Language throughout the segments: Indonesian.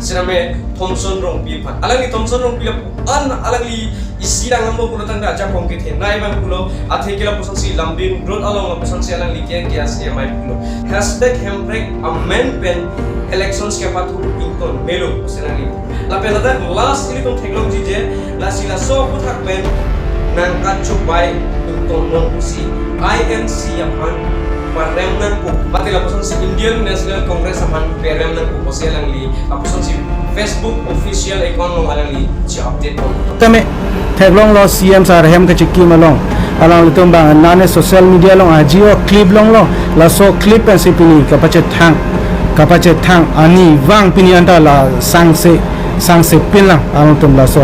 Siname Thomson Rongpi pan. Alang ni Thomson Rongpi la an alang li isirang ambo kulo tanda aja kongkit he nai bang kulo athe kila pusan si lambin road along pusan si alang li KSA mai kulo. #hembrek amendment elections ke patu inton melo senang li. La pelada last ini tum technology je la sila so putak ben nangkat cubai inton non si INC apan paremnan ko pati la pusan si Indian National Congress apan paremnan ko posi alang li pusan si Facebook official account long alang li si update ko. Tame theglong lo CM sar hem ka chikki malong alang litum bang nane social media long ajio clip long lo la so clip and sipini kapache thang ani wang pini anta la sangse pin lang alang la so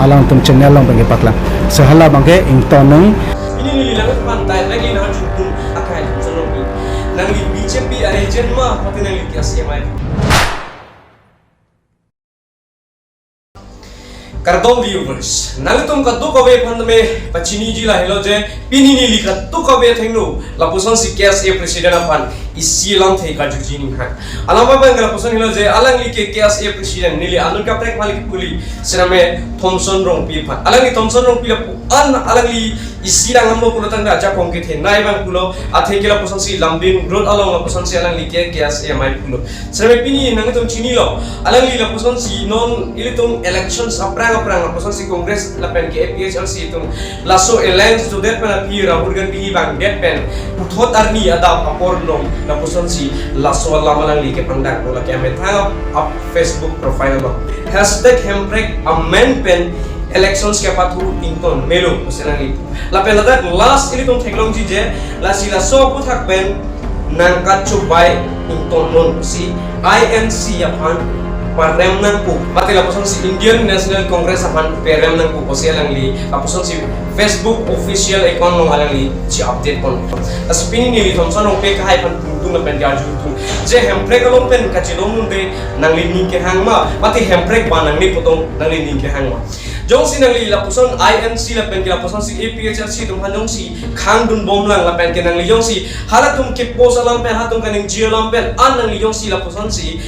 alang tum channel long bang patlang sehala bang ke ingtoneng ini nilang pantai lagi na jutung akai sanobi nang li BJP agent ma pati nang li KSA mai Karbi viewers, nalitum ka tu kawe pandame pachini jila hello je pini ni lika tu kawe thengno lapusan si KSA president apan isilam thei ka jujini han alama bang lapusan hello je alang li KSA president nili anun ka prek malik puli siname Thomson Rongpi pan alang ni Thomson Rongpi la an alang li isirang ambo kulo tanda aja kongkit he nai bang kulo athe kila pusan si lambin road along lapusan si alang li KSA mai kulo siname pini nangitum chini lo alang li lapusan si non ilitum elections aprang lapusan si Congress lapen ke APHLC itung laso alliance to that pen apira urgan bihi bang that pen thot arni ada apor long lapusan si laso lamalang li ke pangdak ko la ke me thang up Facebook profile lo #hembrek amendment elections ke patu inton melo senang li lapen ladak last ini tum technology je la sila so putak pen nangkat cubai inton non si INC apan paremnan ko pati lapusan si Indian National Congress apan paremnan ko posi alang li lapusan si Facebook official account long alang li si update kon as pini ni Thomson Rongpi ka hai pan tung na pen jaju tung je hembrek along pen ka chidom munde nang li ni ke hangma pati hembrek ba nang ni potong nang li ni ke hangma jong si nang li lapusan INC la pen ke lapusan si APHLC tum hanong si khang dun bom lang la pen ke nang li jong si halatum ke pos alam pen hatung kaning jio lam pen an nang li jong si lapusan si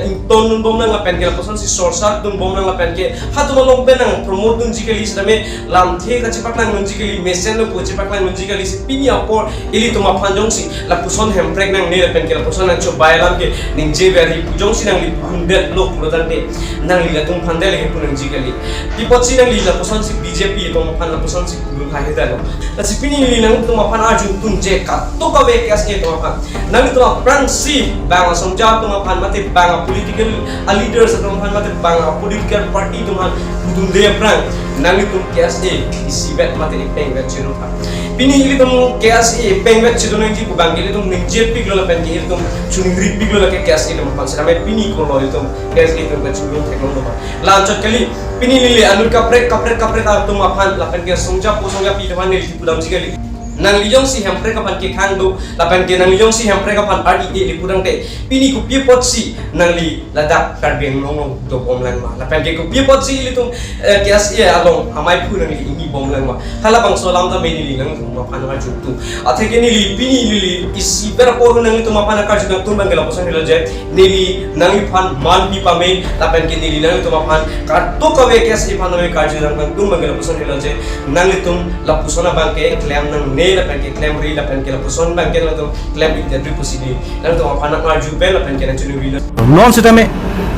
inton dun bom la pen ke lapusan si sorsat dun bom la pen ke hatum long pen nang promote dun jikeli sidame lam the ka chipak lang jikeli mesen lo ko chipak lang jikeli si pinya por ili tuma phanjong si lapusan hembrek nang ne pen ke lapusan nang chobai lam ke ning je beri pujong si nang li hundet lo purodan de nang li latung phandel ke punang jikeli tipo si nang li lapusan si BJP tuma phan lapusan si guru kahida lo la si pini li nang tuma phan ajung tung je ka to ka ve KSA tuma phan nang tuma prang si bang somja tuma phan mate bang political leaders tuma phan mate bang political party tuma budun de prang nang tum KSA isi bet mate peng bet chiro pha pini ili tum KSA peng bet chiro nang ji ku bang ili tum ning JP lo la pen ji tum chuning ri pig lo la ke KSA tuma phan same pini ko lo tum KSA tum ka chiro theklo lo lanchot kali pini lili anur kaprek tum aphan la pen ke songja pi thawan ni pudam jigali nang lijong si hemprek kapan ke khangdo lapan ke nang lijong si hemprek kapan party di pudang te pini ku pi pot si nang li ladak Karbi long do bom lang ma lapan ke ku pi pot si li tum KSA along amai pu nang li ini bom lang ma hala bang solam ta me ni nang ma pan ma jutu athe ke ni li pini li isi ber por nang li tum apana ka jutu tum bang la posan ni je ni li nang li pan man pi pa me lapan ke ni li nang li tum apan ka to ka ve KSA pan me ka jutu nang tum bang la posan ni je nang li tum la posona bang ke claim nang la pen ke claim ri la pen ke la poson bang ke la to claim di jadi posidi la to apana ma ju be la pen ke na chunu ri non sitame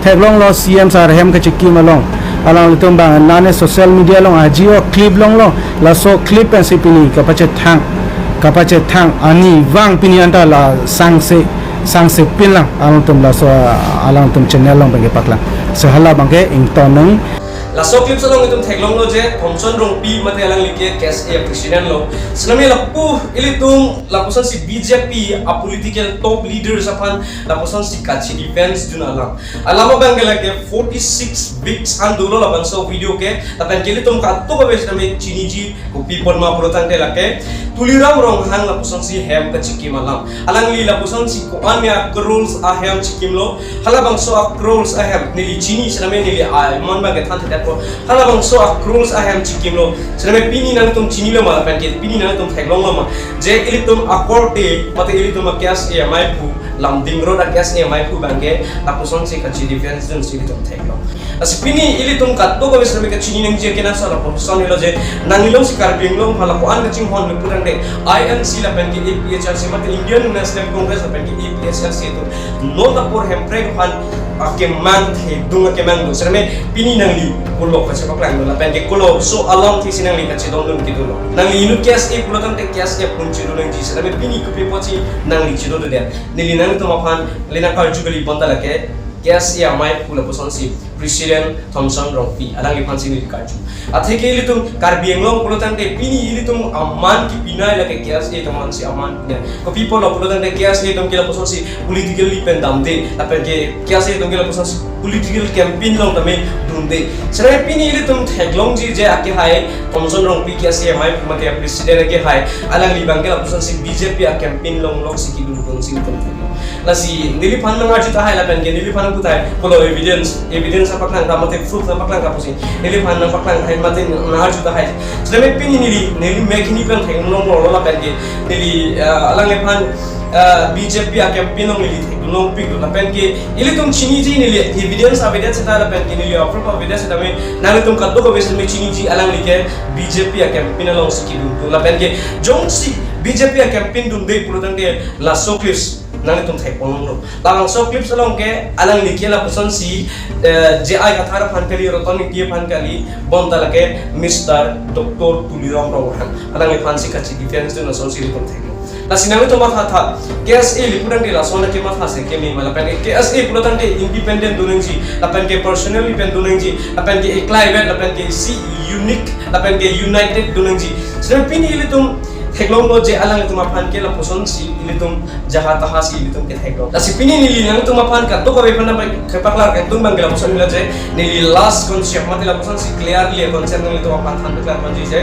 theglong lo CM sar hem ka chikki malong alang litum bang nane social media long ajio clip long lo la so clip and sipini kapache thang ani wang pini anta la sangse pin lang alang tum channel long bang patlang sehala bang ke ingtoneng la so clip salong itum theglong lo je Thomson Rongpi mate alang like KSA president lo senami la pu ilitum la posan si BJP a political top leaders apan la posan si kachi defense dun alama bangela ke 46 weeks andulo la banso video ke tapan kilitum ka to ba senami chiniji ko people ma protan te la ke tuliram rong hang la posan si hem ka chiki malam alang li la posan si ko anya rules a hem chikim lo hala bangso a rules a hem nili chini senami nili a mon ba ke than that ko hala bang so rules aham chikim lo srame pini nang tum chini lo mala pen ke pini nang tum thaglong lo ma je ilitum akorte mate ilitum KSA mai pu lamding road KSA mai pu bangge lapusong si kachi defense dun si ilitum thaglong asipini ilitum katto ko srame ka chini nang je kena sala profession lo je nangilong si Karbi long hala ko an ka ching hon le purang de INC la pen ke APHRC mate Indian National Congress la pen ke APHRC to no ta por hempre han akemang the dunga kemang do serme pini nangli pulo ka sepak lang la pen ke kulo so along thi sinang li ka chidong dun ki dulo nangli inu KSA pulo tan te KSA pun chido nang ji serme pini ku pe pochi nangli chido do de nili nang to maphan lena kar jugali bonda la ke KSA mai pulo poson si President Thomson Rongpi adang li phansi ni karju atheke ilitum Karbi englong pulo tan te pini ilitum aman ki pinai la ke KSA to man si aman ne ko people lo pulo tan te KSA tom kila poson si politically pendamde apen ke KSA tom kila poson si political campaign long tame dunde sere pini ilitum thaglong ji je ake hai Thomson Rongpi KSA mai mate president ake hai alang li bangela poson si BJP a campaign long si ki dun sing tom la si nili phan na ji ta hai la pen ke nili phan ku tai polo evidence sa paklang ta mate proof na paklang ka posi nili phan na paklang hai mate na ju ta hai sere pini nili mekini pen theng long lo la pen ke nili alang le phan BJP a campaign long nili long pick la pen ke ilitum chini ji nili evidence ta la pen ke nili proof evidence ta me na tum kaddo ko bes me chini ji alang li ke BJP a campaign long si ki dun la pen ke jong si BJP a campaign dun de pulo tan de la so clips nang tum thai pon lo lang so clips along ke alang li ke la poson si je ai ka thar phan kali roton ki phan kali bon ta la ke Mr. Dr. Tulirong Rohan alang li phan si ka chi defense na so si tum thai la sinang to ma tha KSA li puran de la sona ke ma tha se ke mi mala pen KSA pulo tan de independent duneng ji la pen ke personally pen duneng ji la pen ke climate la pen ke si unique la pen ke united duneng ji sen pini li tum thaglong lo je alang tuma phan ke la poson si ilitum jaha taha si ilitum ke thaglong la si pini ni nang tuma phan ka to ko be phan ba khapaklar ka tum bangla poson la je ni last concept mate la poson si clearly concept nang tuma phan than klar man ji je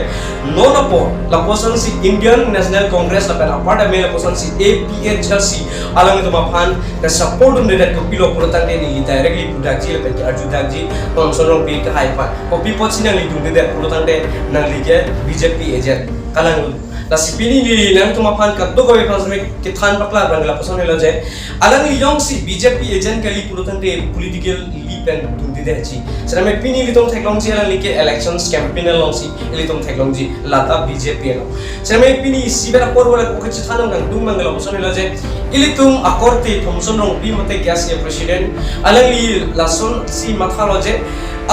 no na po la poson si Indian National Congress la pen apart me la poson si APHRC alang tuma phan ka support un de ko pilo puratan de ni directly pudak ji la pen arju dak ji Thomson Rongpi ka hai pa ko pi pochi nang li dun de puratan de nang li ke BJP agent kalang la sipini ni nang tuma phan ka to ko be phan me ke than pakla bangla poson la je alang li yong si BJP agent kali puratan de political leap and dundi de chi sera me pini li tom thaglong ji alang li ke elections campaign long si li tom thaglong ji lata BJP no sera me pini sibera por wala ko chi thanam gang dung bangla poson la je ilitum akorte Thomson Rongpi mate KSA president alang li lason si matha lo je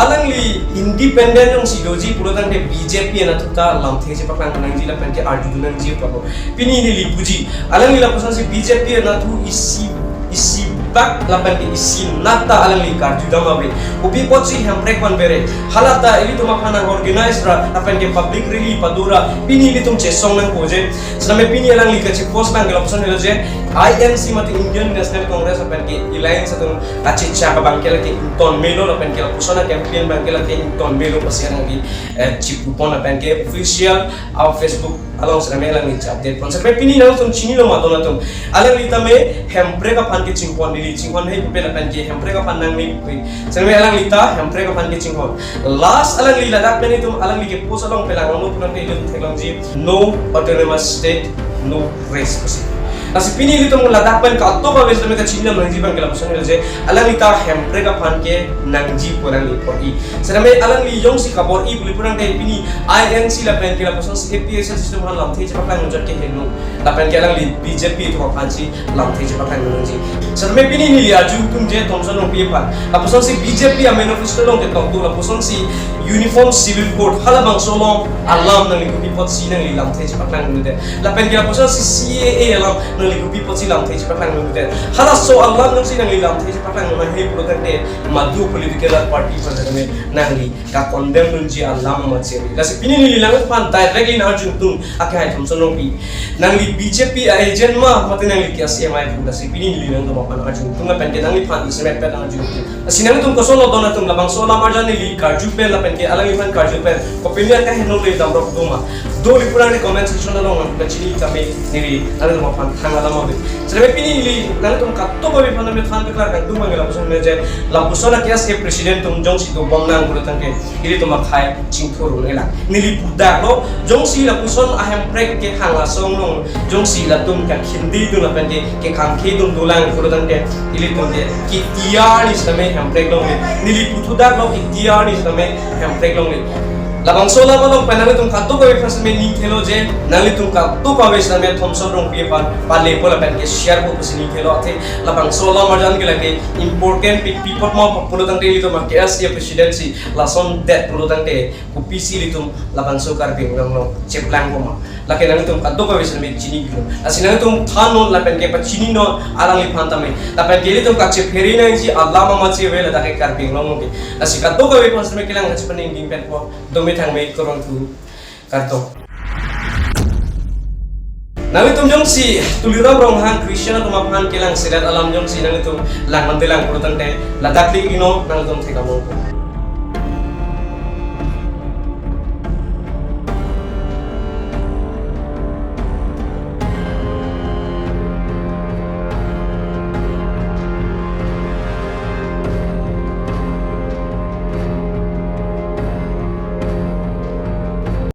alang li independent yung si doji puratan de BJP na tuta lamthe je paklang nang ji la pen ke arju nang ji pa pini ni li buji alang li la posan si BJP na tu isi bak la pen ke isi nata alang li karju dama be upi pochi hamrek wan bere halata ili tuma khana organize ra la pen ke public rally padura pini li tum che song nang koje sname pini alang li ka che post bang la posan le je INC mate Indian National Congress la pen ke alliance atung achi cha ka bang ke la ke ton melo la pen ke la posana campaign bang ke la ke ton melo pasian ngi chip pon la pen ke official au Facebook along sname alang ni update pon sa pini na tum chini lo ma don tum alang li tame hempre ka pan ke chingpon ni chingpon he pe la pen ke hempre ka pan nang ni sname alang li ta hempre ka pan ke chingpon last alang li la dak pe ni tum alang li ke post along pe la ngam puran pe ilum theklang ji no autonomous state no race pasi asi pini li tum la dak pen ka to ba wes me ka chingna nang ji bang kala poson je alang li ta hempre ka pan ke nang ji porang li por i sname alang li yong si ka por i puli puran te pini INC la pen ke la poson si APS system han lam the je pakang nang ke henu la pen ke alang li BJP to pan si lam the je pakang nang ji sname pini ni li aju tum je Thomson Rongpi pa la poson si BJP a manifesto long ke tong tu la poson si uniform civil code hala bang so long alam nang li ko pi pot si nang li lam the je pakang nang de la pen ke la poson si CAA alam nang li ko pi pot si lam the je pakang nang de hala so alam nang si nang li lam the je pakang nang he pro te madu political party pa nang nang li ka condemn nun ji alam ma che la si pini ni lang pan directly na arjun tum akai Thomson Rongpi nang li BJP agent ma mate nang li KSA mai pu la si pini ni lang to pan arjun tum la pen ke nang li pan is met pe nang arjun sinang tum ko so lo don tum la bang so la marjan ni karju pe la pen ke alang li pan karju pe opinion ka heno le dam ro duma doli pura ni comment section na long ka chini kami nili ano mo pan thang ala mo sebe pini nili nang tum ka to ba pan me than beklar ka dum ngala puson me je la pusona KSA president tum jong si do bom nang pura tang ke ili tum khai chingthor ngela nili buda lo jong si la puson ahem prek ke hanga song long jong si la tum ka khindi du la pen ke kham khe dum dulang pura tang ke ili tum ke ki tiar ni same hem prek long nili putuda lo ki tiar ni same hem prek long labang sola malong panang tum ka to ko first me ni khelo je nali tum ka to ka wes na me Thomson Rongpi pa le pola pen ke share ko kusini khelo ate labang sola marjan ke lage important people ma pulo tang te li tum KSA presidency la son that pulo tang te ku PC li tum labang so Karbi ngong cheplang ko ma laki nang tum ka to ka wes na me chini glo asina tum thano la pen ke pa chini no alang li phanta me la pen ke li tum ka che pheri na ji Allah ma che we la ta ke Karbi ngong ke asika to ka we pas me kilang ka chepani ding pen ko thang mấy con tu karto nang itum jong si tuliram rong hang Christian atau mapan kilang sedat alam jong si nang itum lang mantelang purutan te ladak li ino nang itum theka mo